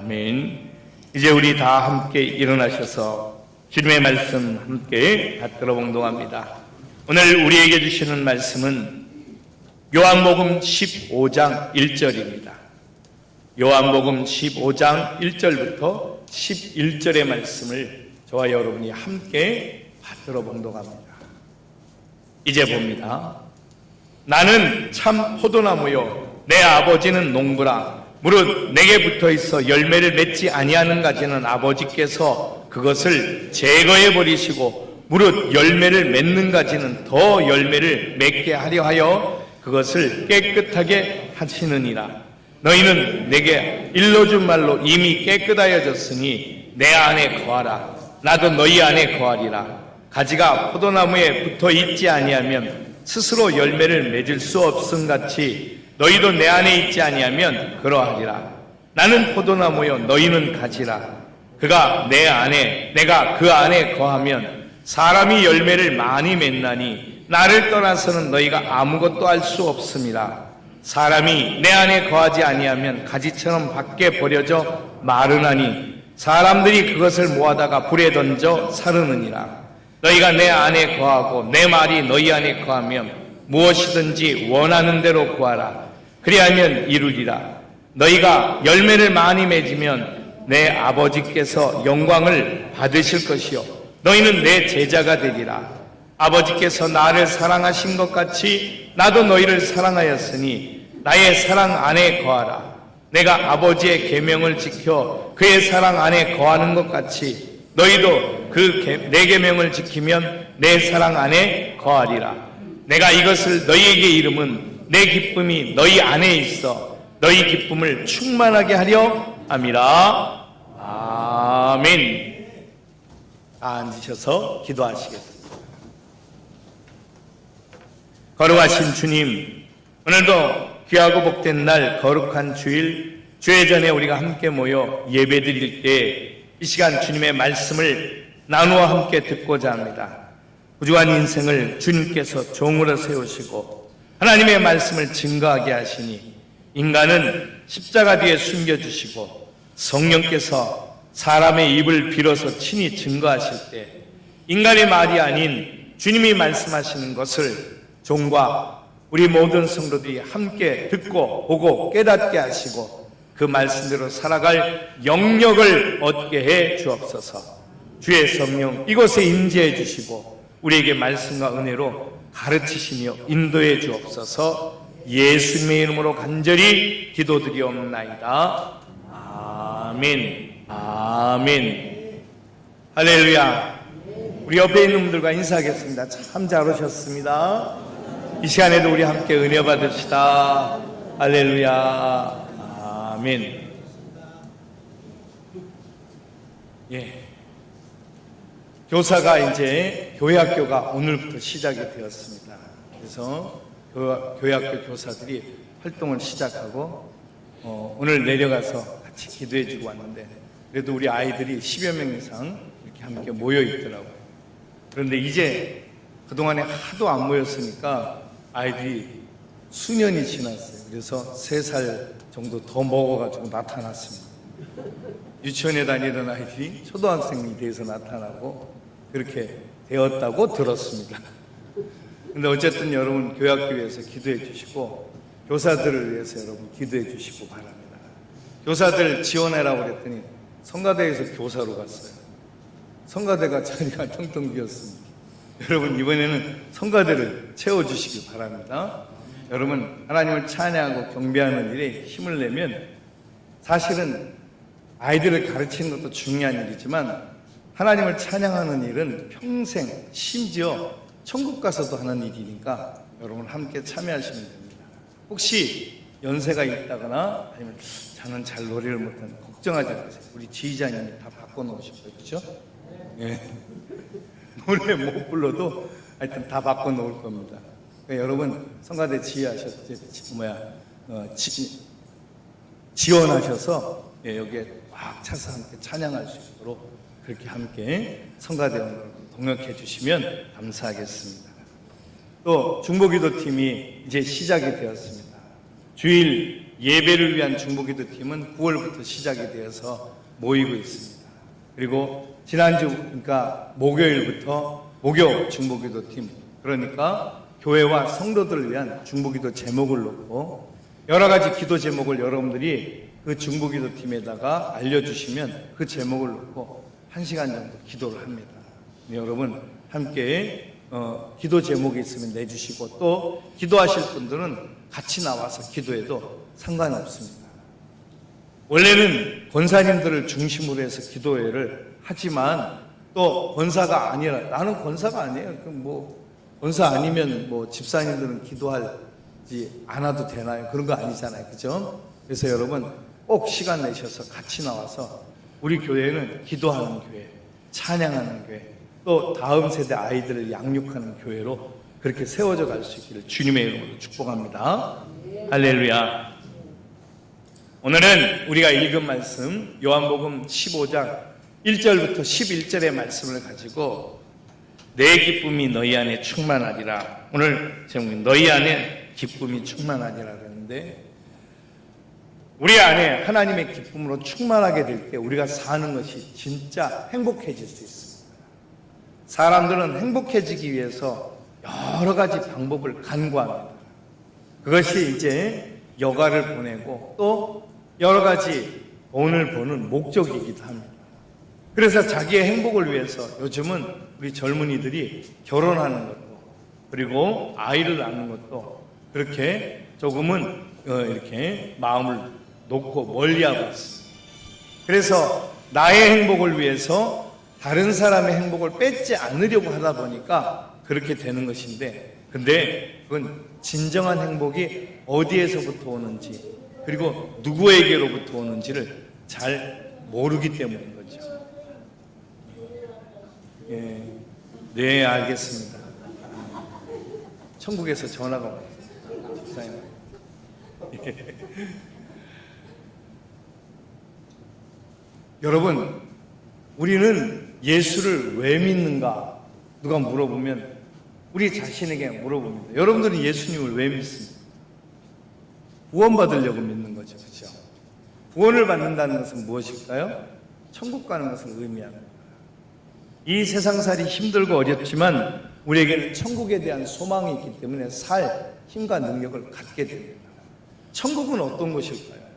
아멘. 이제 우리 다 함께 일어나셔서 주님의 말씀 함께 받들어 봉독합니다. 오늘 우리에게 주시는 말씀은 요한복음 15장 1절입니다. 요한복음 15장 1절부터 11절의 말씀을 저와 여러분이 함께 받들어 봉독합니다. 이제 봅니다. 나는 참 포도나무요 내 아버지는 농부라. 무릇 내게 붙어있어 열매를 맺지 아니하는 가지는 아버지께서 그것을 제거해 버리시고 무릇 열매를 맺는 가지는 더 열매를 맺게 하려 하여 그것을 깨끗하게 하시느니라. 너희는 내게 일러준 말로 이미 깨끗하여졌으니 내 안에 거하라. 나도 너희 안에 거하리라. 가지가 포도나무에 붙어 있지 아니하면 스스로 열매를 맺을 수 없음 같이 너희도 내 안에 있지 아니하면 그러하리라. 나는 포도나무요 너희는 가지라. 그가 내 안에 내가 그 안에 거하면 사람이 열매를 많이 맺나니 나를 떠나서는 너희가 아무것도 할 수 없음이라. 사람이 내 안에 거하지 아니하면 가지처럼 밖에 버려져 마르나니 사람들이 그것을 모아다가 불에 던져 사르느니라. 너희가 내 안에 거하고 내 말이 너희 안에 거하면 무엇이든지 원하는 대로 구하라. 그리하면 이루리라. 너희가 열매를 많이 맺으면 내 아버지께서 영광을 받으실 것이요 너희는 내 제자가 되리라. 아버지께서 나를 사랑하신 것 같이 나도 너희를 사랑하였으니 나의 사랑 안에 거하라. 내가 아버지의 계명을 지켜 그의 사랑 안에 거하는 것 같이 너희도 내 계명을 지키면 내 사랑 안에 거하리라. 내가 이것을 너희에게 이름은 내 기쁨이 너희 안에 있어 너희 기쁨을 충만하게 하려 함이라. 아멘. 앉으셔서 기도하시겠습니다. 거룩하신 주님, 오늘도 귀하고 복된 날 거룩한 주일 주의 전에 우리가 함께 모여 예배드릴 때 이 시간 주님의 말씀을 나누어 함께 듣고자 합니다. 부주한 인생을 주님께서 종으로 세우시고 하나님의 말씀을 증거하게 하시니 인간은 십자가 뒤에 숨겨주시고 성령께서 사람의 입을 빌어서 친히 증거하실 때 인간의 말이 아닌 주님이 말씀하시는 것을 종과 우리 모든 성도들이 함께 듣고 보고 깨닫게 하시고 그 말씀대로 살아갈 영력을 얻게 해 주옵소서. 주의 성령 이곳에 임재해 주시고 우리에게 말씀과 은혜로 가르치시며 인도해 주옵소서. 예수님의 이름으로 간절히 기도드리옵나이다. 아멘. 아멘. 할렐루야. 우리 옆에 있는 분들과 인사하겠습니다. 참 잘 오셨습니다. 이 시간에도 우리 함께 은혜 받읍시다. 할렐루야. 아멘. 예. 교사가 이제 교회학교가 오늘부터 시작이 되었습니다. 그래서 교회학교 교사들이 활동을 시작하고 오늘 내려가서 같이 기도해주고 왔는데 그래도 우리 아이들이 10여 명 이상 이렇게 함께 모여 있더라고요. 그런데 이제 그동안에 하도 안 모였으니까 아이들이 수년이 지났어요. 그래서 3살 정도 더 먹어가지고 나타났습니다. 유치원에 다니던 아이들이 초등학생이 돼서 나타나고 그렇게 되었다고 들었습니다. 근데 어쨌든 여러분 교회학교에서 기도해 주시고 교사들을 위해서 여러분 기도해 주시고 바랍니다. 교사들 지원해라고 그랬더니 성가대에서 교사로 갔어요. 성가대가 자리가 텅텅 비었습니다. 여러분 이번에는 성가대를 채워주시기 바랍니다. 여러분 하나님을 찬양하고 경배하는 일에 힘을 내면 사실은 아이들을 가르치는 것도 중요한 일이지만 하나님을 찬양하는 일은 평생 심지어 천국 가서도 하는 일이니까 여러분 함께 참여하시면 됩니다. 혹시 연세가 있다거나 아니면 저는 잘 노래를 못하는 걱정하지 마세요. 우리 지휘자님이 다 바꿔놓으실 거예요. 그렇죠? 예. 노래 못 불러도 하여튼 다 바꿔놓을 겁니다. 그러니까 여러분 성가대 지원하셔서 여기에 꽉 차서 함께 찬양할 수 있도록 그렇게 함께 성가대원으로 동역해 주시면 감사하겠습니다. 또 중보기도팀이 이제 시작이 되었습니다. 주일 예배를 위한 중보기도팀은 9월부터 시작이 되어서 모이고 있습니다. 그리고 지난주 그러니까 목요일부터 목요 중보기도팀, 그러니까 교회와 성도들을 위한 중보기도 제목을 놓고 여러 가지 기도 제목을 여러분들이 그 중보기도팀에다가 알려주시면 그 제목을 놓고 1시간 정도 기도를 합니다. 여러분 함께 기도 제목이 있으면 내주시고, 또 기도하실 분들은 같이 나와서 기도해도 상관없습니다. 원래는 권사님들을 중심으로 해서 기도회를 하지만 또 권사가 아니라, 나는 권사가 아니에요. 그럼 뭐 권사 아니면 뭐 집사님들은 기도하지 않아도 되나요? 그런 거 아니잖아요. 그죠? 그래서 여러분 꼭 시간 내셔서 같이 나와서 우리 교회는 기도하는 교회, 찬양하는 교회, 또 다음 세대 아이들을 양육하는 교회로 그렇게 세워져 갈 수 있기를 주님의 이름으로 축복합니다. 할렐루야. 오늘은 우리가 읽은 말씀 요한복음 15장 1절부터 11절의 말씀을 가지고 내 기쁨이 너희 안에 충만하리라. 오늘 제목이 너희 안에 기쁨이 충만하리라 그랬는데, 우리 안에 하나님의 기쁨으로 충만하게 될 때 우리가 사는 것이 진짜 행복해질 수 있습니다. 사람들은 행복해지기 위해서 여러 가지 방법을 간구합니다. 그것이 이제 여가를 보내고 또 여러 가지 돈을 버는 목적이기도 합니다. 그래서 자기의 행복을 위해서 요즘은 우리 젊은이들이 결혼하는 것도, 그리고 아이를 낳는 것도 그렇게 조금은 이렇게 마음을 놓고 멀리하고 있습니다. 그래서 나의 행복을 위해서 다른 사람의 행복을 뺏지 않으려고 하다 보니까 그렇게 되는 것인데, 근데 그건 진정한 행복이 어디에서부터 오는지, 그리고 누구에게로부터 오는지를 잘 모르기 때문인 거죠. 예, 네, 알겠습니다. 천국에서 전화가 왔어요. 집사님. 여러분, 우리는 예수를 왜 믿는가? 누가 물어보면 우리 자신에게 물어봅니다. 여러분들은 예수님을 왜 믿습니까? 구원받으려고 믿는 거죠. 그렇죠? 구원을 받는다는 것은 무엇일까요? 천국 가는 것을 의미합니다. 이 세상살이 힘들고 어렵지만 우리에게는 천국에 대한 소망이 있기 때문에 살 힘과 능력을 갖게 됩니다. 천국은 어떤 곳일까요?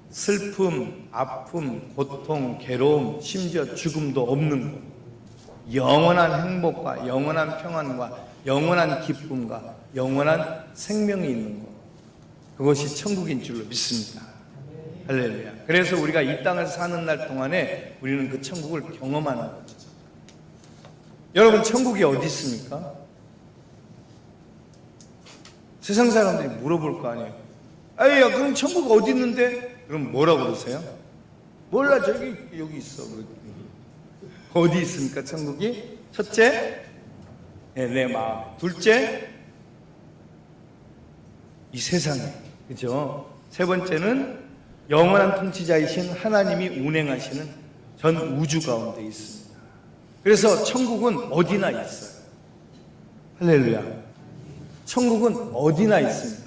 슬픔, 아픔, 고통, 괴로움, 심지어 죽음도 없는 곳, 영원한 행복과 영원한 평안과 영원한 기쁨과 영원한 생명이 있는 곳, 그것이 천국인 줄로 믿습니다. 할렐루야. 그래서 우리가 이 땅을 사는 날 동안에 우리는 그 천국을 경험하는 거죠. 여러분, 천국이 어디 있습니까? 세상 사람들이 물어볼 거 아니에요. 아야, 그럼 천국 어디 있는데? 그럼 뭐라고 그러세요? 몰라, 여기 있어. 어디 있습니까, 천국이? 첫째, 내 마음. 둘째, 이 세상에. 그죠? 세 번째는 영원한 통치자이신 하나님이 운행하시는 전 우주 가운데 있습니다. 그래서 천국은 어디나 있어요. 할렐루야. 천국은 어디나 있습니다.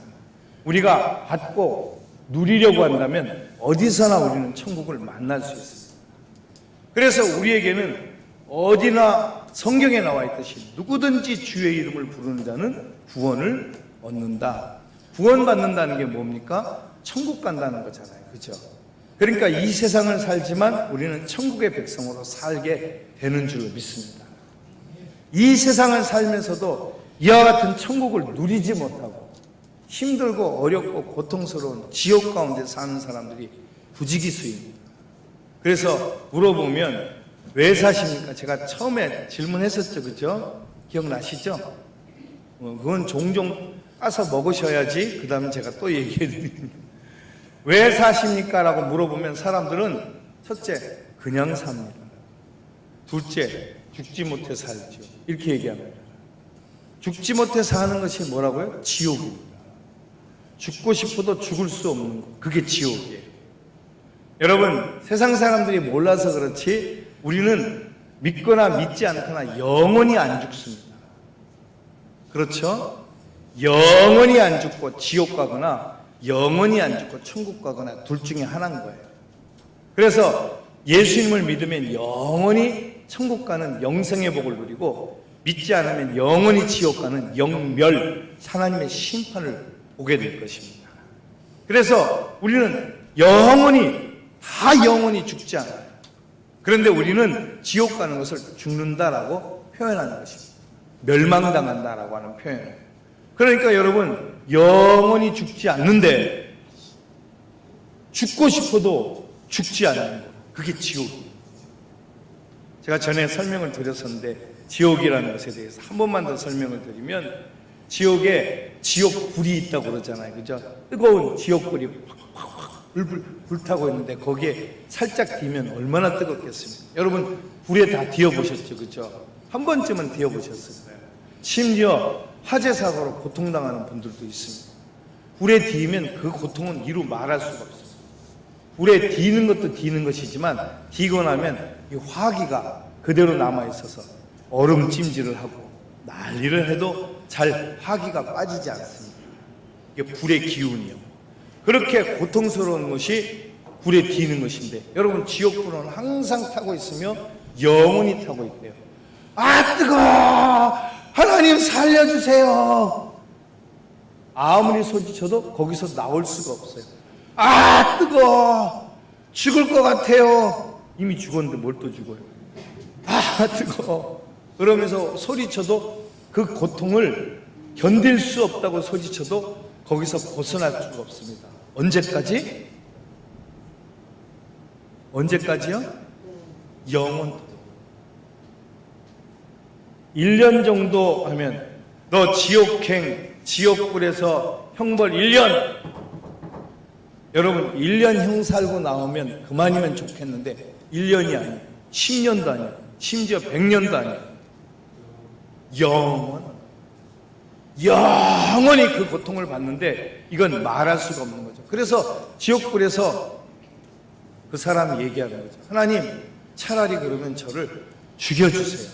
우리가 받고 누리려고 한다면 어디서나 우리는 천국을 만날 수 있습니다. 그래서 우리에게는 어디나 성경에 나와 있듯이 누구든지 주의 이름을 부르는 자는 구원을 얻는다. 구원받는다는 게 뭡니까? 천국 간다는 거잖아요. 그죠? 그러니까 이 세상을 살지만 우리는 천국의 백성으로 살게 되는 줄로 믿습니다. 이 세상을 살면서도 이와 같은 천국을 누리지 못하고 힘들고 어렵고 고통스러운 지옥 가운데 사는 사람들이 부지기수입니다. 그래서 물어보면 왜 사십니까? 제가 처음에 질문했었죠. 그죠? 기억나시죠? 그건 종종 까서 먹으셔야지 그 다음에 제가 또 얘기해 드립니다. 왜 사십니까? 라고 물어보면 사람들은 첫째, 그냥 삽니다. 둘째, 죽지 못해 살죠. 이렇게 얘기합니다. 죽지 못해 사는 것이 뭐라고요? 지옥입니다. 죽고 싶어도 죽을 수 없는 것, 그게 지옥이에요. 여러분, 세상 사람들이 몰라서 그렇지 우리는 믿거나 믿지 않거나 영원히 안 죽습니다. 그렇죠? 영원히 안 죽고 지옥 가거나 영원히 안 죽고 천국 가거나 둘 중에 하나인 거예요. 그래서 예수님을 믿으면 영원히 천국 가는 영생의 복을 누리고, 믿지 않으면 영원히 지옥 가는 영멸, 하나님의 심판을 보게 될 것입니다. 그래서 우리는 영원히 죽지 않아요. 그런데 우리는 지옥 가는 것을 죽는다라고 표현하는 것입니다. 멸망당한다라고 하는 표현이에요. 그러니까 여러분, 영원히 죽지 않는데 죽고 싶어도 죽지 않는 것, 그게 지옥이에요. 제가 전에 설명을 드렸었는데, 지옥이라는 것에 대해서 한 번만 더 설명을 드리면, 지옥에 지옥불이 있다고 그러잖아요. 그죠? 뜨거운 지옥불이 확 불타고 있는데 거기에 살짝 뒤면 얼마나 뜨겁겠습니까? 여러분, 불에 다 뒤어보셨죠? 그죠? 한 번쯤은 뒤어보셨을 거예요. 심지어 화재 사고로 고통당하는 분들도 있습니다. 불에 뒤면 그 고통은 이루 말할 수가 없어요. 불에 뒤는 것도 뒤는 것이지만, 뒤고 나면 이 화기가 그대로 남아있어서 얼음 찜질을 하고 난리를 해도 잘 화기가 빠지지 않습니다. 이게 불의 기운이요. 그렇게 고통스러운 것이 불에 뒤는 것인데, 여러분, 지옥불은 항상 타고 있으며 영원히 타고 있대요. 아, 뜨거워! 하나님 살려주세요! 아무리 소리쳐도 거기서 나올 수가 없어요. 아, 뜨거워! 죽을 것 같아요! 이미 죽었는데 뭘 또 죽어요? 아, 뜨거워! 그러면서 소리쳐도 그 고통을 견딜 수 없다고 소리쳐도 거기서 벗어날 수가 없습니다. 언제까지? 언제까지요? 영원토록. 1년 정도 하면 너 지옥불에서 형벌 1년. 여러분, 1년 형 살고 나오면 그만이면 좋겠는데 1년이 아니에요. 10년도 아니에요. 심지어 100년도 아니에요. 영원히 그 고통을 받는데, 이건 말할 수가 없는 거죠. 그래서 지옥불에서 그 사람이 얘기하는 거죠. 하나님, 차라리 그러면 저를 죽여주세요.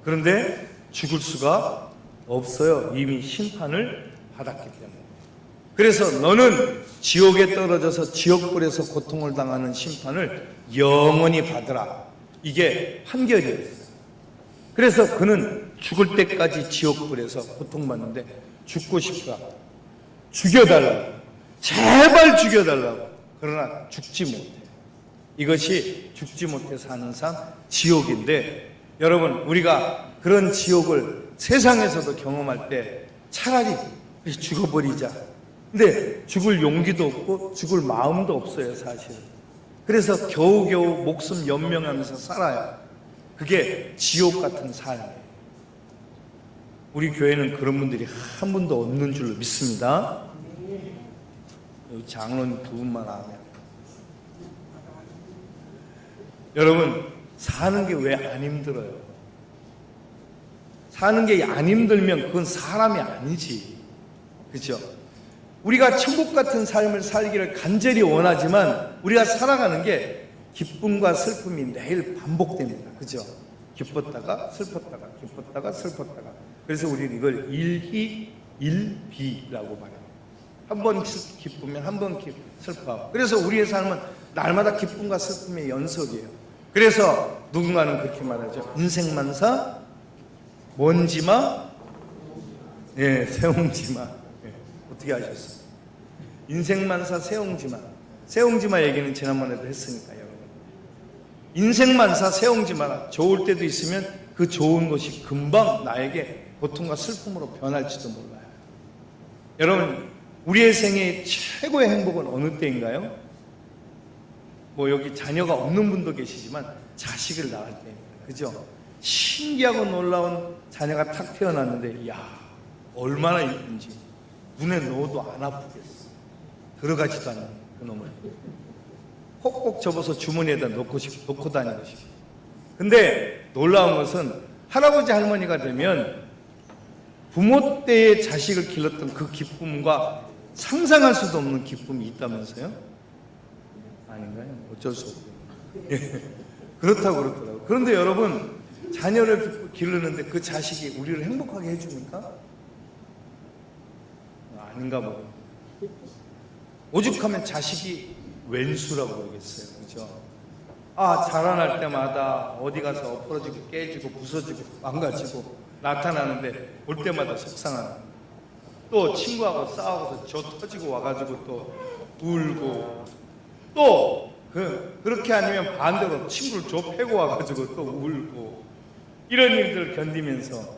그런데 죽을 수가 없어요. 이미 심판을 받았기 때문에. 그래서 너는 지옥에 떨어져서 지옥불에서 고통을 당하는 심판을 영원히 받으라. 이게 판결이에요. 그래서 그는 죽을 때까지 지옥불에서 고통받는데, 죽고 싶다. 죽여달라고. 제발 죽여달라고. 그러나 죽지 못해. 이것이 죽지 못해 사는 삶, 지옥인데, 여러분, 우리가 그런 지옥을 세상에서도 경험할 때 차라리 죽어버리자. 근데 죽을 용기도 없고 죽을 마음도 없어요, 사실은. 그래서 겨우겨우 목숨 연명하면서 살아요. 그게 지옥 같은 삶이에요. 우리 교회는 그런 분들이 한 분도 없는 줄로 믿습니다. 여기 장로님 두 분만 하면. 여러분, 사는 게 왜 안 힘들어요? 사는 게 안 힘들면 그건 사람이 아니지. 그렇죠? 우리가 천국 같은 삶을 살기를 간절히 원하지만 우리가 살아가는 게 기쁨과 슬픔이 매일 반복됩니다. 그죠? 기뻤다가 슬펐다가 기뻤다가 슬펐다가. 그래서 우리는 이걸 일희일비라고 말해요. 한 번 기쁘면 한 번 슬퍼하고. 그래서 우리의 삶은 날마다 기쁨과 슬픔의 연속이에요. 그래서 누군가는 그렇게 말하죠. 인생만사 먼지마 새옹지마. 어떻게 아셨어요? 인생만사 새옹지마. 새옹지마 얘기는 지난번에도 했으니까요. 인생만사 새옹지마라. 좋을 때도 있으면 그 좋은 것이 금방 나에게 고통과 슬픔으로 변할지도 몰라요. 여러분, 우리의 생애의 최고의 행복은 어느 때인가요? 뭐 여기 자녀가 없는 분도 계시지만 자식을 낳을 때입니다. 그죠? 신기하고 놀라운 자녀가 탁 태어났는데, 이야, 얼마나 이쁜지 눈에 넣어도 안 아프겠어. 들어가지도 않는 그 놈을 꼭꼭 접어서 주머니에다 놓고 다니고 싶어. 근데 놀라운 것은 할아버지 할머니가 되면 부모 때의 자식을 길렀던 그 기쁨과 상상할 수도 없는 기쁨이 있다면서요? 아닌가요? 어쩔 수 없고. 그렇다고 그러더라고요. 그런데 여러분, 자녀를 기르는데 그 자식이 우리를 행복하게 해줍니까? 아닌가 봐요. 오죽하면 자식이 왼수라고 그러겠어요. 그죠? 자라날 때마다 어디 가서 엎어지고 깨지고 부서지고 망가지고 나타나는데 볼 때마다 속상한, 또 친구하고 싸우고서 저 터지고 와가지고 또 울고, 또 그렇게 아니면 반대로 친구를 저 패고 와가지고 또 울고, 이런 일들을 견디면서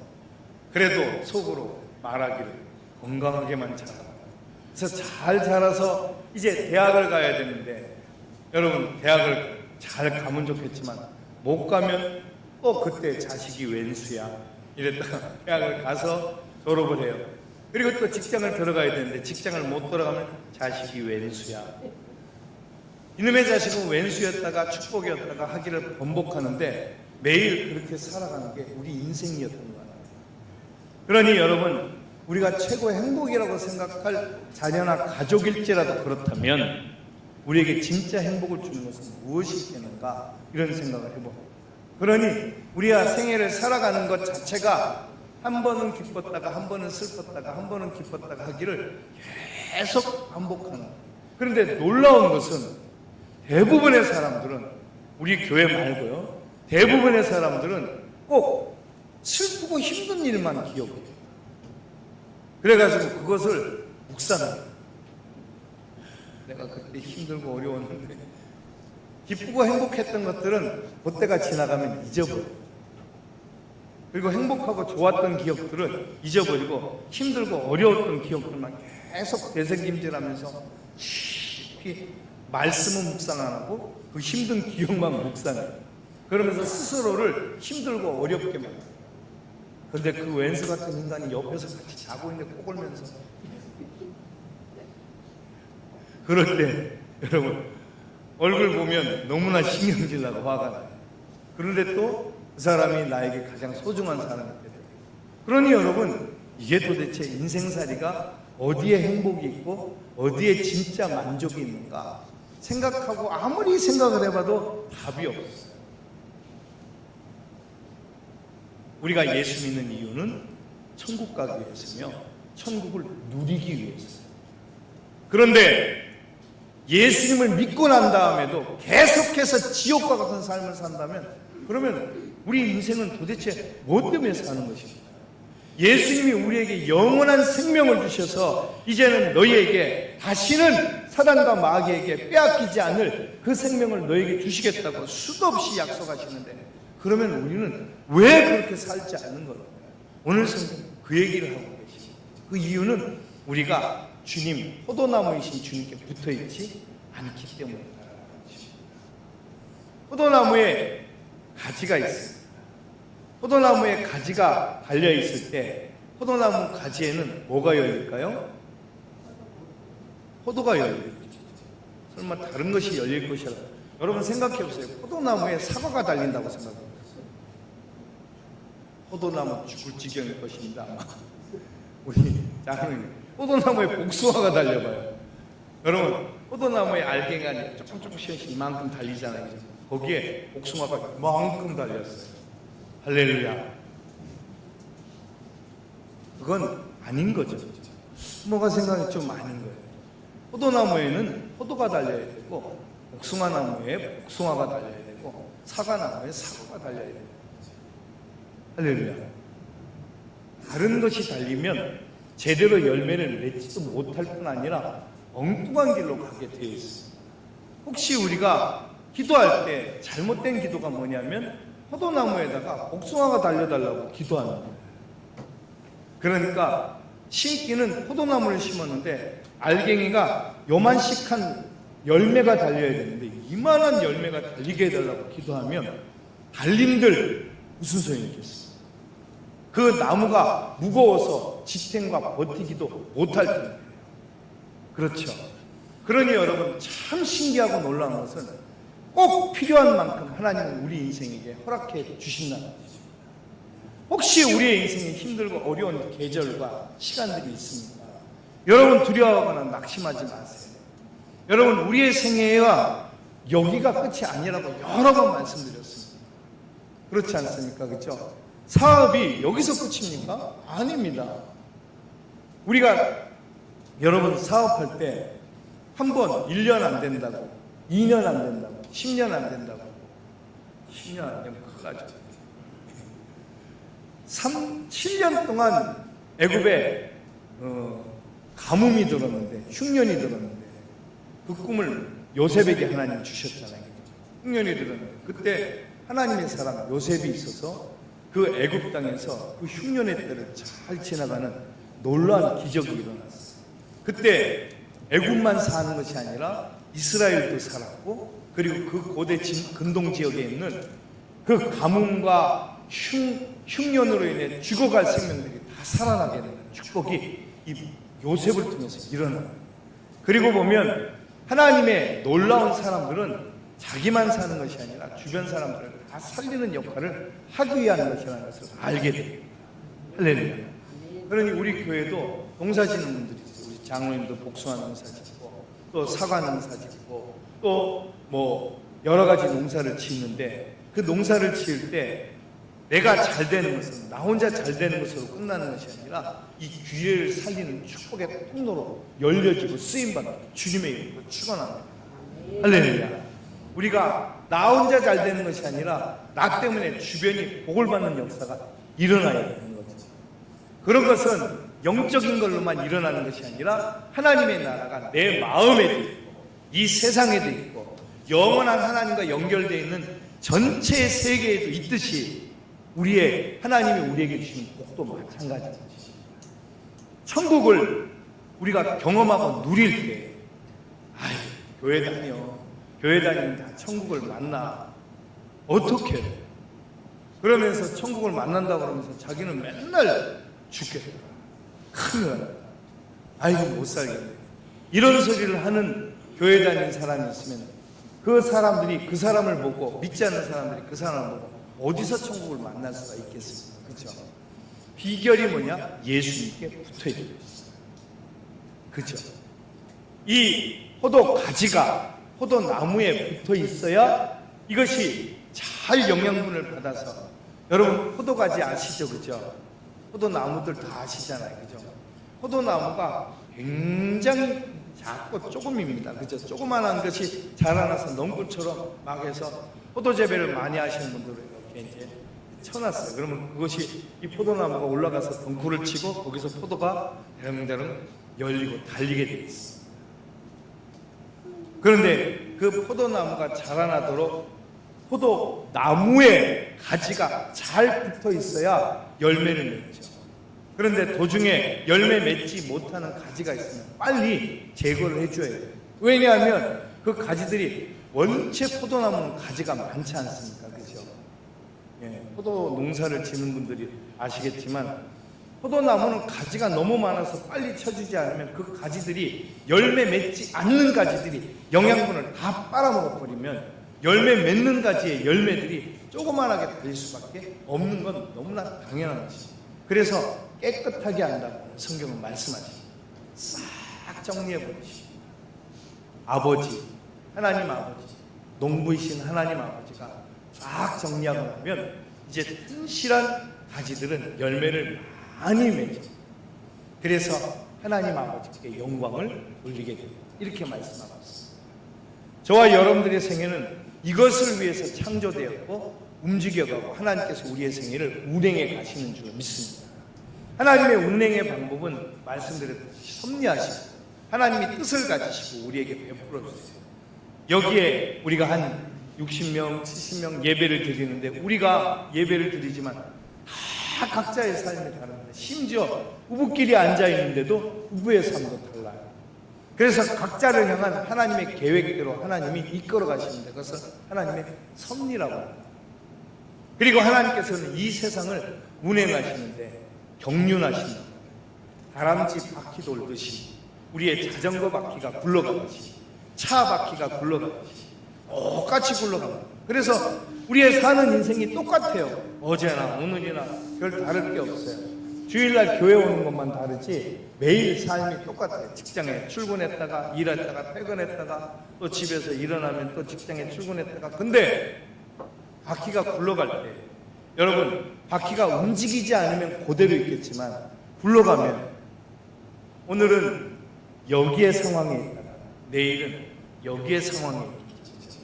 그래도 속으로 말하기를 건강하게만 자라. 그래서 잘 자라서 이제 대학을 가야 되는데, 여러분 대학을 잘 가면 좋겠지만 못 가면 또 그때 자식이 왼수야 이랬다가 대학을 가서 졸업을 해요. 그리고 또 직장을 들어가야 되는데 직장을 못 들어가면 자식이 왼수야. 이놈의 자식은 왼수였다가 축복이었다가 하기를 번복하는데 매일 그렇게 살아가는 게 우리 인생이었던 것 같아요. 그러니 여러분, 우리가 최고의 행복이라고 생각할 자녀나 가족일지라도 그렇다면 우리에게 진짜 행복을 주는 것은 무엇이 있겠는가, 이런 생각을 해봅니다. 그러니 우리가 생애를 살아가는 것 자체가 한 번은 기뻤다가 한 번은 슬펐다가 한 번은 기뻤다가 하기를 계속 반복하는. 그런데 놀라운 것은 대부분의 사람들은, 우리 교회 말고요, 대부분의 사람들은 꼭 슬프고 힘든 일만 기억해요. 그래가지고 그것을 묵상해요. 내가 그때 힘들고 어려웠는데, 기쁘고 행복했던 것들은 그때가 지나가면 잊어버려요. 그리고 행복하고 좋았던 기억들은 잊어버리고 힘들고 어려웠던 기억들만 계속 되새김질하면서 깊이 말씀은 묵상 안 하고 그 힘든 기억만 묵상해요. 그러면서 스스로를 힘들고 어렵게 만들어요. 그런데 그 왼수 같은 인간이 옆에서 같이 자고 있는데 꼬골면서, 그럴 때 여러분 얼굴 보면 너무나 신경질 나고 화가 나요. 그런데 또 그 사람이 나에게 가장 소중한 사람이 돼요. 그러니 여러분, 이게 도대체 인생살이가 어디에 행복이 있고 어디에 진짜 만족이 있는가 생각하고 아무리 생각을 해봐도 답이 없어요. 우리가 예수 믿는 이유는 천국 가기 위해서며 천국을 누리기 위해서요. 그런데 예수님을 믿고 난 다음에도 계속해서 지옥과 같은 삶을 산다면, 그러면 우리 인생은 도대체 뭐 때문에 사는 것입니까? 예수님이 우리에게 영원한 생명을 주셔서 이제는 너희에게 다시는 사단과 마귀에게 빼앗기지 않을 그 생명을 너희에게 주시겠다고 수도 없이 약속하시는데, 그러면 우리는 왜 그렇게 살지 않는 걸까요? 오늘 성경 그 얘기를 하고 계십니다. 그 이유는 우리가 주님, 포도나무이신 주님께 붙어있지 않기 때문이다. 포도나무에 가지가 있습니다. 포도나무에 가지가 달려있을 때 포도나무 가지에는 뭐가 열릴까요? 포도가 열리죠. 설마 다른 것이 열릴 것이라. 여러분 생각해 보세요. 포도나무에 사과가 달린다고 생각해보세요. 포도나무 죽을 지경일 것입니다. 아마 우리 장로님, 포도나무에 복숭아가 달려봐요. 여러분, 포도나무에 알갱이가 조금씩 이만큼 달리잖아요. 거기에 복숭아가 이만큼 달렸어요. 할렐루야. 그건 아닌 거죠. 뭐가 생각이 좀 아닌 거예요. 포도나무에는 포도가 달려야 되고, 복숭아나무에 복숭아가 달려야 되고, 사과나무에 사과가 달려야 돼요. 할렐루야. 다른 것이 달리면 제대로 열매를 맺지도 못할 뿐 아니라 엉뚱한 길로 가게 되어 있습니다. 혹시 우리가 기도할 때 잘못된 기도가 뭐냐면 포도나무에다가 복숭아가 달려달라고 기도하는 거예요. 그러니까 심기는 포도나무를 심었는데 알갱이가 요만씩한 열매가 달려야 되는데 이만한 열매가 달리게 해달라고 기도하면 달림들 무슨 소용이 있겠어요? 그 나무가 무거워서 지탱과 버티기도 못할 텐데. 그렇죠. 그러니 여러분, 참 신기하고 놀라운 것은 꼭 필요한 만큼 하나님은 우리 인생에게 허락해 주신다는 거죠. 혹시 우리의 인생에 힘들고 어려운 계절과 시간들이 있습니까? 여러분 두려워하거나 낙심하지 마세요. 여러분, 우리의 생애와 여기가 끝이 아니라고 여러 번 말씀드렸습니다. 그렇지 않습니까? 그렇죠? 사업이 여기서 끝입니까? 아닙니다. 우리가 여러분 사업할 때 한 번 1년 안 된다고, 2년 안 된다고, 10년 안 된다고, 10년 안 되면 커가지고 7년 동안 애굽에 가뭄이 들었는데, 흉년이 들었는데 그 꿈을 요셉에게 하나님 주셨잖아요. 흉년이 들었는데 그때 하나님의 사람 요셉이 있어서 그 애굽 땅에서 그 흉년의 때를 잘 지나가는 놀라운 기적이 일어났어요. 그때 애굽만 사는 것이 아니라 이스라엘도 살았고, 그리고 그 고대 근동 지역에 있는 그 가뭄과 흉년으로 인해 죽어갈 생명들이 다 살아나게 되는 축복이 이 요셉을 통해서 일어나요. 그리고 보면 하나님의 놀라운 사람들은 자기만 사는 것이 아니라 주변 사람들을 다 살리는 역할을 하기 위한 것이라는 것을 알게 됩니다. 할렐루야. 그러니 우리 교회도 농사 짓는 분들이 있어요. 우리 장로님도 복숭아 농사 짓고, 또 사과 농사 짓고, 또 뭐 여러 가지 농사를 짓는데, 그 농사를 지을 때 내가 잘 되는 것은, 나 혼자 잘 되는 것으로 끝나는 것이 아니라 이 기회를 살리는 축복의 통로로 열려지고 쓰임받는 주님의 이름으로 축원합니다. 할렐루야. 우리가 나 혼자 잘 되는 것이 아니라 나 때문에 주변이 복을 받는 역사가 일어나야 되는 거죠. 그런 것은 영적인 걸로만 일어나는 것이 아니라 하나님의 나라가 내 마음에도 있고 이 세상에도 있고 영원한 하나님과 연결되어 있는 전체 세계에도 있듯이 우리의 하나님이 우리에게 주신 복도 마찬가지인 것입니다. 천국을 우리가 경험하고 누릴 때, 아이, 교회 다녀. 교회 다니면 다 천국을 만나. 어떻게? 그러면서 천국을 만난다고 그러면서 자기는 맨날 죽겠다. 큰일 났다. 아이고, 못 살겠네. 이런 소리를 하는 교회 다니는 사람이 있으면 그 사람들이 그 사람을 보고, 믿지 않는 사람들이 그 사람을 보고 어디서 천국을 만날 수가 있겠습니까? 그렇죠? 비결이 뭐냐? 예수님께 붙어 있는 것이죠. 그렇죠? 이 포도 가지가 포도 나무에 붙어 있어야 이것이 잘 영양분을 받아서, 여러분 포도 가지 아시죠? 그렇죠? 포도 나무들 다 아시잖아요. 그렇죠? 포도 나무가 굉장히 작고 조금입니다. 그죠? 조그만한 것이 자라나서 넝굴처럼 막 해서 포도 재배를 많이 하시는 분들은 이렇게 이제 쳐놨어요. 그러면 그것이 이 포도나무가 올라가서 덩굴을 치고 거기서 포도가 대릉대릉 열리고 달리게 되어 있어요. 그런데 그 포도나무가 자라나도록 포도나무에 가지가 잘 붙어 있어야 열매를 맺죠. 그런데 도중에 열매 맺지 못하는 가지가 있으면 빨리 제거를 해줘야 돼요. 왜냐하면 그 가지들이, 원체 포도나무는 가지가 많지 않습니까? 그렇죠? 예, 포도 농사를 지는 분들이 아시겠지만 포도나무는 가지가 너무 많아서 빨리 쳐주지 않으면 그 가지들이, 열매 맺지 않는 가지들이 영양분을 다 빨아먹어 버리면 열매 맺는 가지의 열매들이 조그만하게 달릴 수밖에 없는 건 너무나 당연한 것이죠. 그래서 깨끗하게 한다고 성경은 말씀하십니다. 싹 정리해 버리시고, 아버지, 하나님 아버지, 농부이신 하나님 아버지가 싹 정리하고 나면 이제 튼실한 가지들은 열매를 많이 맺죠. 그래서 하나님 아버지께 영광을 돌리게 됩니다. 이렇게 말씀하고 있습니다. 저와 여러분들의 생애는 이것을 위해서 창조되었고 움직여가고 하나님께서 우리의 생애를 운행해 가시는 줄 믿습니다. 하나님의 운행의 방법은 말씀드렸듯이 섭리하시고 하나님이 뜻을 가지시고 우리에게 베풀어 주세요. 여기에 우리가 한 60명, 70명 예배를 드리는데, 우리가 예배를 드리지만 다 각자의 삶이 다릅니다. 심지어 부부끼리 앉아 있는데도 부부의 삶도 달라요. 그래서 각자를 향한 하나님의 계획대로 하나님이 이끌어 가시는데, 그것은 하나님의 섭리라고 합니다. 그리고 하나님께서는 이 세상을 운행하시는데 경륜하신다. 다람쥐 바퀴 돌듯이 우리의 자전거 바퀴가 굴러가듯이, 차 바퀴가 굴러가듯이 똑같이 굴러갑니다. 그래서 우리의 사는 인생이 똑같아요. 어제나 오늘이나 별 다를 게 없어요. 주일날 교회 오는 것만 다르지 매일 삶이 똑같아요. 직장에 출근했다가 일했다가 퇴근했다가 또 집에서 일어나면 또 직장에 출근했다가. 근데 바퀴가 굴러갈 때, 여러분, 바퀴가 움직이지 않으면 그대로 있겠지만 굴러가면, 오늘은 여기의 상황에 있다가 내일은 여기의 상황에 있겠죠.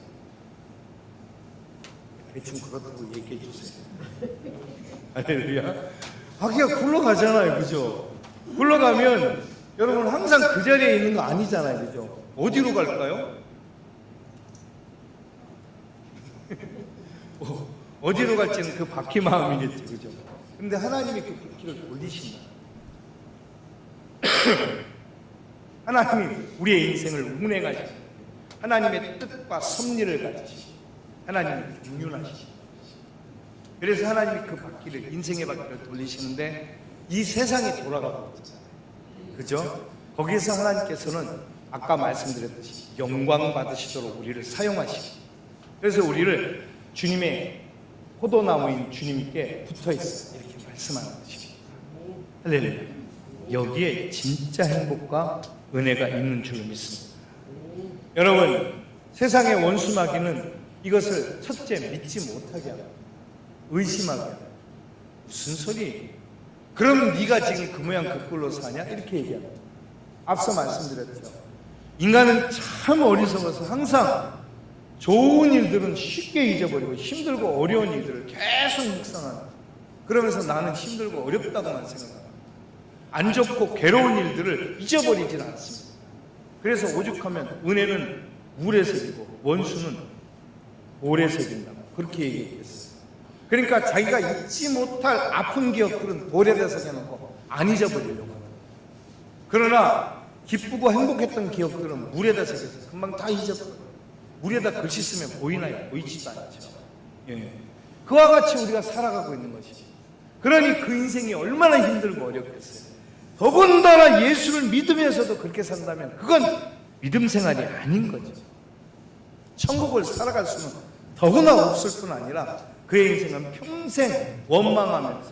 대충 그렇다고 얘기해 주세요. 할렐루야. 바퀴가 굴러가잖아요, 그죠? 굴러가면 여러분 항상 그 자리에 있는 거 아니잖아요, 그죠? 어디로 갈까요? 어디로 갈지는 그 바퀴 마음이겠죠, 그죠? 근데 하나님이 그 바퀴를 돌리신다. 하나님이 우리의 인생을 운행하시고 하나님의 뜻과 섭리를 가지시고 하나님이 경륜하시고 그래서 하나님이 그 바퀴를 인생의 바퀴를 돌리시는데 이 세상이 돌아가고 있잖아요. 그죠? 거기에서 하나님께서는 아까 말씀드렸듯이 영광 받으시도록 우리를 사용하시고 그래서 우리를 주님의 포도나무인 주님께 붙어있어 이렇게 말씀하는 것입니다. 할렐루야. 여기에 진짜 행복과 은혜가 있는 줄로 믿습니다. 여러분, 세상의 원수마귀는 이것을 첫째 믿지 못하게 하고 의심하게 하고 무슨 소리? 그럼 네가 지금 그 모양 그 꼴로 사냐? 이렇게 얘기합니다. 앞서 말씀드렸죠. 인간은 참 어리석어서 항상 좋은 일들은 쉽게 잊어버리고 힘들고 어려운 일들을 계속 묵상하는 그러면서 나는 힘들고 어렵다고만 생각합니다. 안 좋고 괴로운 일들을 잊어버리질 않습니다. 그래서 오죽하면 은혜는 물에 새기고 원수는 돌에 새긴다고 그렇게 얘기했어요. 그러니까 자기가 잊지 못할 아픈 기억들은 돌에다 새겨놓고 안 잊어버리려고 합니다. 그러나 기쁘고 행복했던 기억들은 물에다 새겨서 금방 다 잊어버려요. 물에다 글씨 쓰면 보이나요? 보이지도 않죠. 예. 그와 같이 우리가 살아가고 있는 것이죠. 그러니 그 인생이 얼마나 힘들고 어렵겠어요. 더군다나 예수를 믿으면서도 그렇게 산다면 그건 믿음 생활이 아닌 거죠. 천국을 살아갈 수는 더구나 없을 뿐 아니라 그의 인생은 평생 원망하면서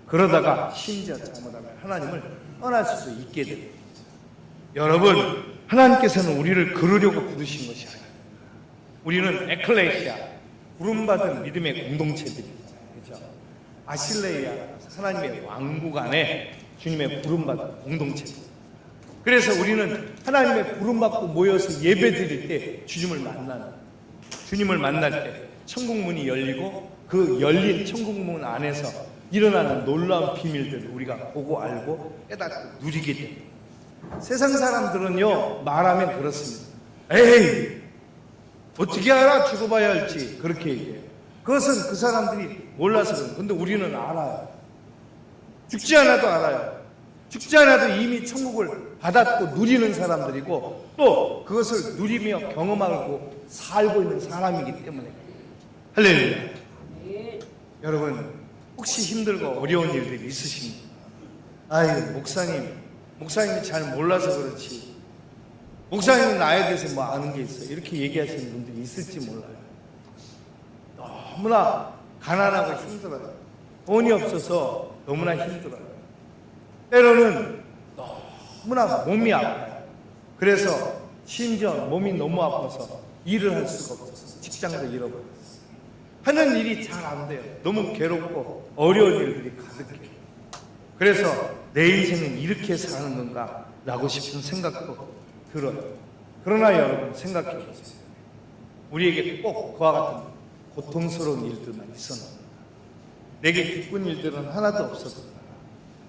그러다가 심지어 잘못하면 하나님을 떠날 수도 있게 됩니다. 여러분, 하나님께서는 우리를 그러려고 부르신 것이 아닙니다. 우리는 에클레시아, 부름받은 믿음의 공동체들입니다. 그렇죠? 아실레이아, 하나님의 왕국 안에 주님의 부름받은 공동체입니다. 그래서 우리는 하나님의 부름받고 모여서 예배드릴 때 주님을 만날 때 천국 문이 열리고 그 열린 천국 문 안에서 일어나는 놀라운 비밀들을 우리가 보고 알고 깨닫고 누리게 됩니다. 세상 사람들은요 말하면 그렇습니다. 에이 어떻게 알아? 죽어봐야 할지 그렇게 얘기해요. 그것은 그 사람들이 몰라서 그래요. 근데 우리는 알아요. 죽지 않아도 알아요. 죽지 않아도 이미 천국을 받았고 누리는 사람들이고 또 그것을 누리며 경험하고 살고 있는 사람이기 때문에 할렐루야. 여러분 혹시 힘들고 어려운 일들이 있으십니까? 아유 목사님이 잘 몰라서 그렇지 목사님은 나에 대해서 뭐 아는 게 있어 이렇게 얘기하시는 분들이 있을지 몰라요. 너무나 가난하고 힘들어요. 돈이 없어서 너무나 힘들어요. 때로는 너무나 몸이 아파요. 그래서 심지어 몸이 너무 아파서 일을 할 수가 없어서 직장도 잃어버렸어요. 하는 일이 잘 안 돼요. 너무 괴롭고 어려운 일들이 가득해요. 그래서 내 인생은 이렇게 사는 건가 라고 싶은 생각도 들어요. 그러나 여러분 생각해 보세요. 우리에게 꼭 그와 같은 고통스러운 일들만 있었는가? 내게 기쁜 일들은 하나도 없었다.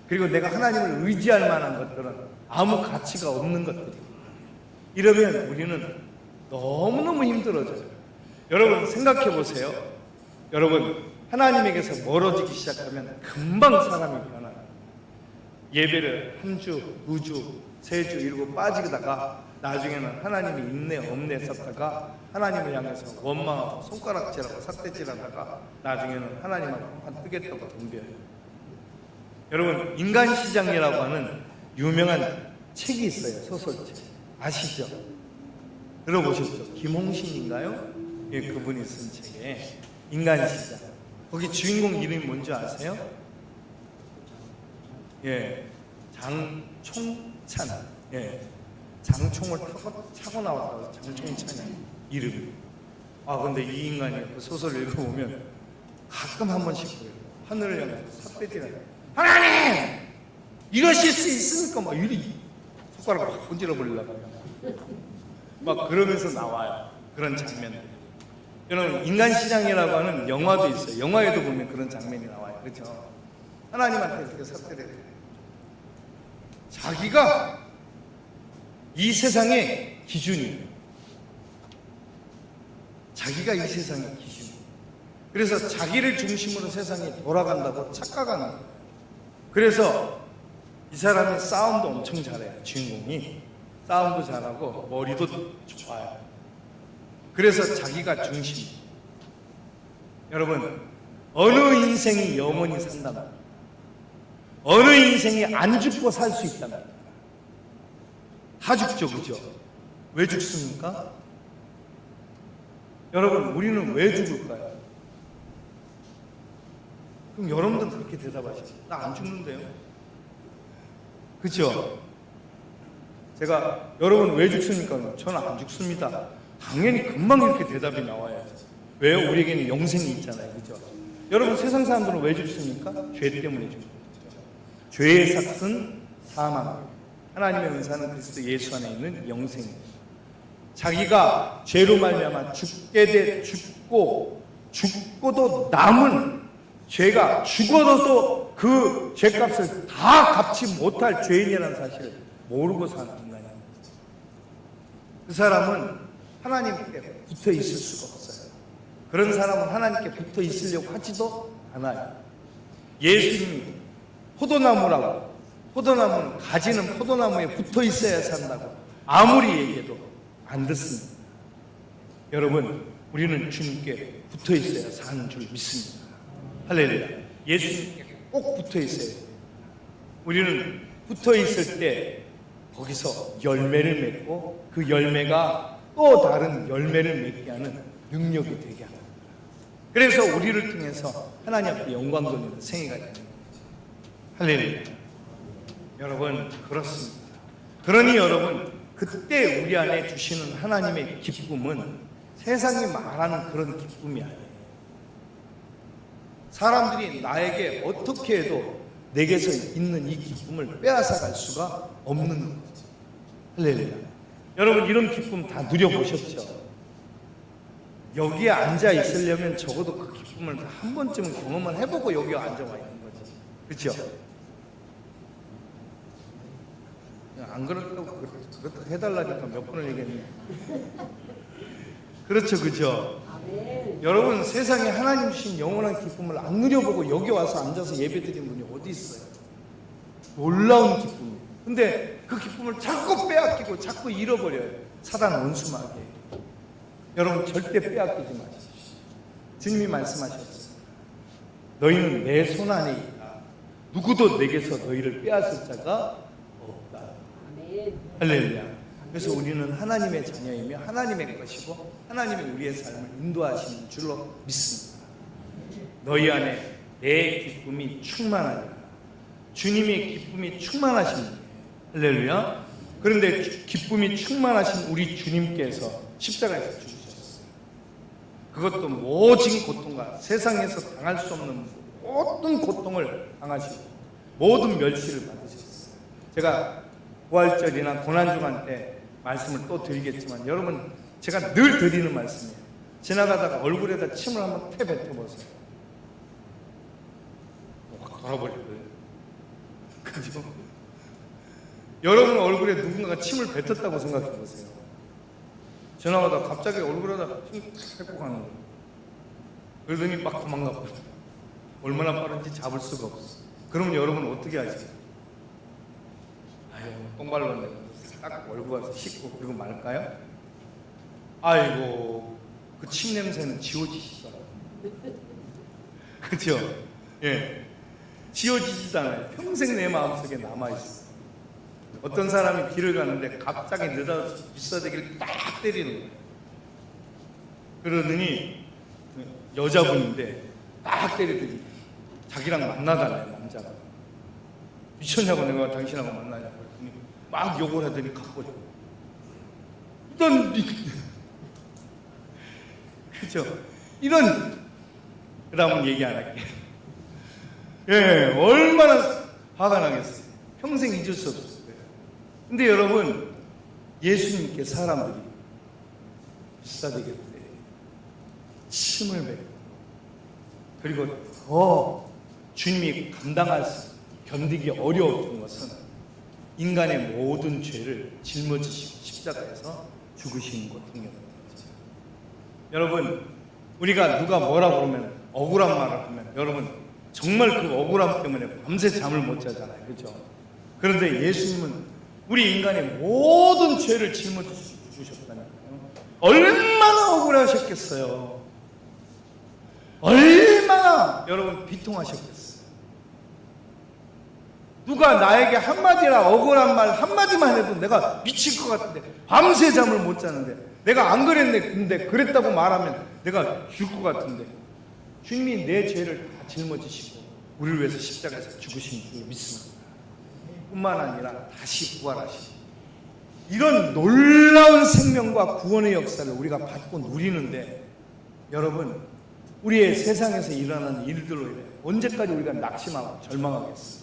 그리고 내가 하나님을 의지할 만한 것들은 아무 가치가 없는 것들입니다. 이러면 우리는 너무너무 힘들어져요. 여러분 생각해 보세요. 여러분 하나님에게서 멀어지기 시작하면 금방 사람이 변해요. 예배를 한 주, 2주, 3주 이러고 빠지다가 나중에는 하나님이 있네 없네 썼다가 하나님을 향해서 원망하고 손가락질하고 삿대질하다가 나중에는 하나님 앞에 한 뜨겠다고 덤벼요. 여러분 인간시장이라고 하는 유명한 책이 있어요. 소설책 아시죠? 들어보셨죠? 김홍신인가요? 예, 그분이 쓴 책에 인간시장. 거기 주인공 이름이 뭔지 아세요? 예, 장총찬. 예, 장총을 차고 나왔다고 장총찬이 이름이. 아 근데 이 인간이 그 소설 읽어보면 가끔 한 번씩 그래요. 하늘을 향해 삿대질하요. 하나님! 이러실 수 있습니까? 막 이리 손가락 확 문질러 버리려고 막 그러면서 나와요. 그런 장면들. 여러분, 인간시장이라고 하는 영화도 있어요. 영화에도 보면 그런 장면이 나와요. 그렇죠? 하나님한테 이렇게 삭제를 해요. 자기가 이 세상의 기준이에요. 자기가 이 세상의 기준. 그래서 자기를 중심으로 세상이 돌아간다고 착각하는 거예요. 그래서 이 사람이 싸움도 엄청 잘해요. 주인공이 싸움도 잘하고 머리도 좋아요. 그래서 자기가 중심. 여러분, 어느 인생이 영원히 산다면, 어느 인생이 안 죽고 살 수 있다면 다 죽죠, 그죠? 왜 죽습니까? 여러분, 우리는 왜 죽을까요? 그럼 여러분들은 그렇게 대답하시죠. 나 안 죽는데요. 그죠? 제가 여러분 왜 죽습니까? 저는 안 죽습니다. 당연히 금방 이렇게 대답이 나와야죠. 왜요? 우리에게는 영생이 있잖아요. 그죠? 여러분, 세상 사람들은 왜 죽습니까? 죄 때문에 죽습니다. 죄의 삭은 사망. 하나님의 은사는 그리스도 예수 안에 있는 영생입니다. 자기가 죄로 말미암아 죽게 돼 죽고도 남은 죄가 죽어도 그 죄값을 다 갚지 못할 죄인이라는 사실을 모르고 사는 인간입니다. 그 사람은 하나님께 붙어 있을 수가 없어요. 그런 사람은 하나님께 붙어 있으려고 하지도 않아요. 예수님이 포도나무라고, 포도나무는 가지는 포도나무에 붙어 있어야 산다고 아무리 얘기해도 안 듣습니다. 여러분, 우리는 주님께 붙어 있어야 사는 줄 믿습니다. 할렐루야. 예수님께 꼭 붙어 있어야 돼요. 우리는 붙어 있을 때 거기서 열매를 맺고 그 열매가 또 다른 열매를 맺게 하는 능력이 되게 합니다. 그래서 우리를 통해서 하나님 앞에 영광 돌리는 생애가 되는 거죠. 할렐루야. 여러분, 그렇습니다. 그러니 여러분, 그때 우리 안에 주시는 하나님의 기쁨은 세상이 말하는 그런 기쁨이 아니에요. 사람들이 나에게 어떻게 해도 내게서 있는 이 기쁨을 빼앗아갈 수가 없는 거죠. 할렐루야. 여러분, 이런 기쁨 다 누려보셨죠? 여기에 앉아 있으려면 적어도 그 기쁨을 한 번쯤은 경험을 해보고 여기에 앉아와 있는 거죠. 그렇죠? 안 그렇다고 그렇다고 해달라니까 몇 번을 얘기했네. 그렇죠, 그렇죠. 여러분, 세상에 하나님 주신 영원한 기쁨을 안 누려보고 여기 와서 앉아서 예배드리는 분이 어디 있어요? 놀라운 기쁨이에요. 근데 그 기쁨을 자꾸 빼앗기고 자꾸 잃어버려요. 사단 원수마귀. 여러분, 절대 빼앗기지 마십시오. 주님이 말씀하셨어요. 너희는 내 손 안에 있다. 누구도 내게서 너희를 빼앗을 자가 없다. 할렐루야. 그래서 우리는 하나님의 자녀이며 하나님의 것이고 하나님이 우리의 삶을 인도하시는 줄로 믿습니다. 너희 안에 내 기쁨이 충만하리라. 주님의 기쁨이 충만하십니다. 할렐루야. 그런데 기쁨이 충만하신 우리 주님께서 십자가에서 죽으셨어요. 그것도 모진 고통과 세상에서 당할 수 없는 모든 고통을 당하시고 모든 멸시를 받으셨어요. 제가 부활절이나 고난주간 때 말씀을 또 드리겠지만, 여러분, 제가 늘 드리는 말씀이에요. 지나가다가 얼굴에다 침을 한번 태 뱉어보세요. 확 걸어버릴 거예요. 그죠? 여러분 얼굴에 누군가가 침을 뱉었다고 생각해보세요. 지나가다가 갑자기 얼굴에다 침 뱉고 가는 거예요. 그러더니 막 도망가고, 얼마나 빠른지 잡을 수가 없어. 그러면 여러분 어떻게 하세요? 아유, 똥 발랐네. 딱 얼굴 가서 씻고 그리고 말까요? 아이고, 그 침 냄새는 지워지시더라고요. 그죠? 예. 지워지지잖아요. 평생 내 마음속에 남아있어요. 어떤 사람이 길을 가는데 갑자기 늦어서 비싸대기를 딱 때리는 거예요. 그러더니 여자분인데 딱 때리더니 자기랑 만나달라요, 남자가. 미쳤냐고, 내가 당신하고 만나냐고. 막 욕을 하더니 가버려. 이런, 그죠? 이런, 그다음은 얘기 안 할게. 예, 얼마나 화가 나겠어요. 평생 잊을 수 없을 거예요. 근데 여러분, 예수님께 사람들이 비싸되게 때 침을 뱉고, 그리고 더 주님이 견디기 어려웠던 것은 인간의 모든 죄를 짊어지시고 십자가에서 죽으시는 것 등이었던 거죠. 여러분, 우리가 누가 뭐라 그러면 억울한 말을 하면 여러분 정말 그 억울함 때문에 밤새 잠을 못 자잖아요. 그렇죠? 그런데 예수님은 우리 인간의 모든 죄를 짊어지셨다니까요. 얼마나 억울하셨겠어요. 얼마나 여러분 비통하셨겠어요. 누가 나에게 한마디라 억울한 말 한마디만 해도 내가 미칠 것 같은데, 밤새 잠을 못 자는데, 내가 안 그랬는데 그랬다고 말하면 내가 죽을 것 같은데, 주님이 내 죄를 다 짊어지시고 우리를 위해서 십자가에서 죽으신 줄 믿습니다. 뿐만 아니라 다시 부활하시고, 이런 놀라운 생명과 구원의 역사를 우리가 받고 누리는데, 여러분, 우리의 세상에서 일어나는 일들로 인해 언제까지 우리가 낙심하고 절망하겠습니까?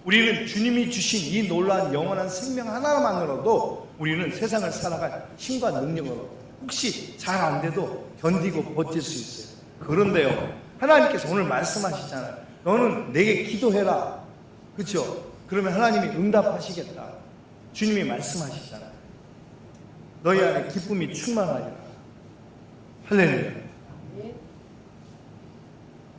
우리는 주님이 주신 이 놀라운 영원한 생명 하나만으로도 우리는 세상을 살아갈 힘과 능력을 얻어요. 혹시 잘 안 돼도 견디고 버틸 수 있어요. 그런데요, 하나님께서 오늘 말씀하시잖아요. 너는 내게 기도해라. 그렇죠? 그러면 하나님이 응답하시겠다. 주님이 말씀하시잖아요. 너희 안에 기쁨이 충만하리라. 할렐루야.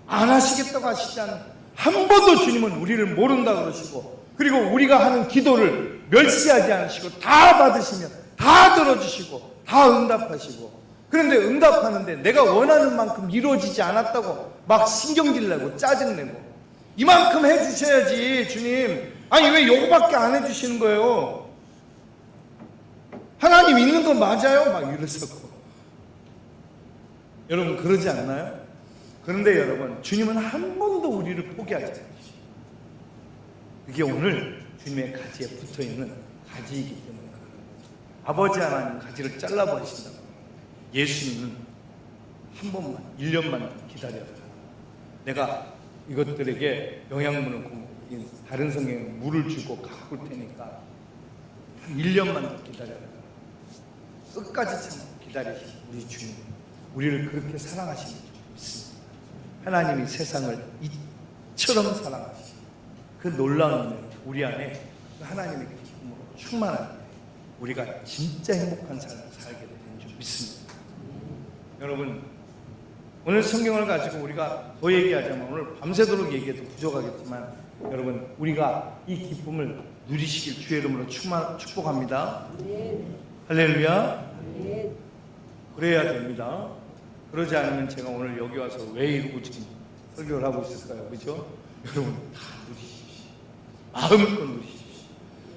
안 하시겠다고 하시지 않아요. 한 번도 주님은 우리를 모른다 그러시고, 그리고 우리가 하는 기도를 멸시하지 않으시고 다 받으시면 다 들어주시고 다 응답하시고, 그런데 응답하는데 내가 원하는 만큼 이루어지지 않았다고 막 신경질 내고 짜증내고, 이만큼 해주셔야지 주님, 아니 왜 요거밖에 안 해주시는 거예요? 하나님 있는 거 맞아요? 막 이랬었고. 여러분 그러지 않나요? 그런데 여러분, 주님은 한 번도 우리를 포기하지 않으시죠. 그게 오늘 주님의 가지에 붙어있는 가지이기 때문에 아버지 하나님 가지를 잘라버리신다고. 예수님은 한 번만, 1년만 기다려라. 내가 이것들에게 영양분을 다른 성경에 물을 주고 가꿀 테니까 한 1년만 더 기다려라. 끝까지 참고 기다리신 우리 주님, 우리를 그렇게 사랑하시는 줄 믿습니다. 하나님이 세상을 이처럼 사랑하시고 그 놀라운 은혜를 우리 안에 하나님의 기쁨으로 충만할 때 우리가 진짜 행복한 삶을 살게 되는 줄 믿습니다. 여러분, 오늘 성경을 가지고 우리가 더 얘기하자면 오늘 밤새도록 얘기해도 부족하겠지만, 여러분 우리가 이 기쁨을 누리시길 주의 이름으로 축복합니다. 할렐루야. 그래야 됩니다. 그러지 않으면 제가 오늘 여기 와서 왜 이러고 지금 설교를 하고 있을까요? 그렇죠? 여러분 다 누리십시오. 마음껏 누리십시오.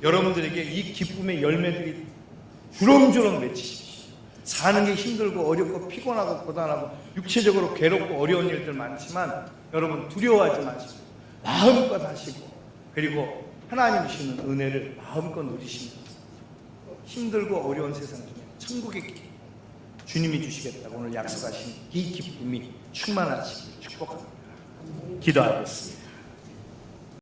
여러분들에게 이 기쁨의 열매들이 주렁주렁 맺히십시오. 사는 게 힘들고 어렵고 피곤하고 고단하고 육체적으로 괴롭고 어려운 일들 많지만, 여러분 두려워하지 마시고 마음껏 하시고, 그리고 하나님 주시는 은혜를 마음껏 누리시면서 힘들고 어려운 세상 중에 천국의 기쁨 주님이 주시겠다고 오늘 약속하신 이 기쁨이 충만하시길 축복합니다. 기도하겠습니다.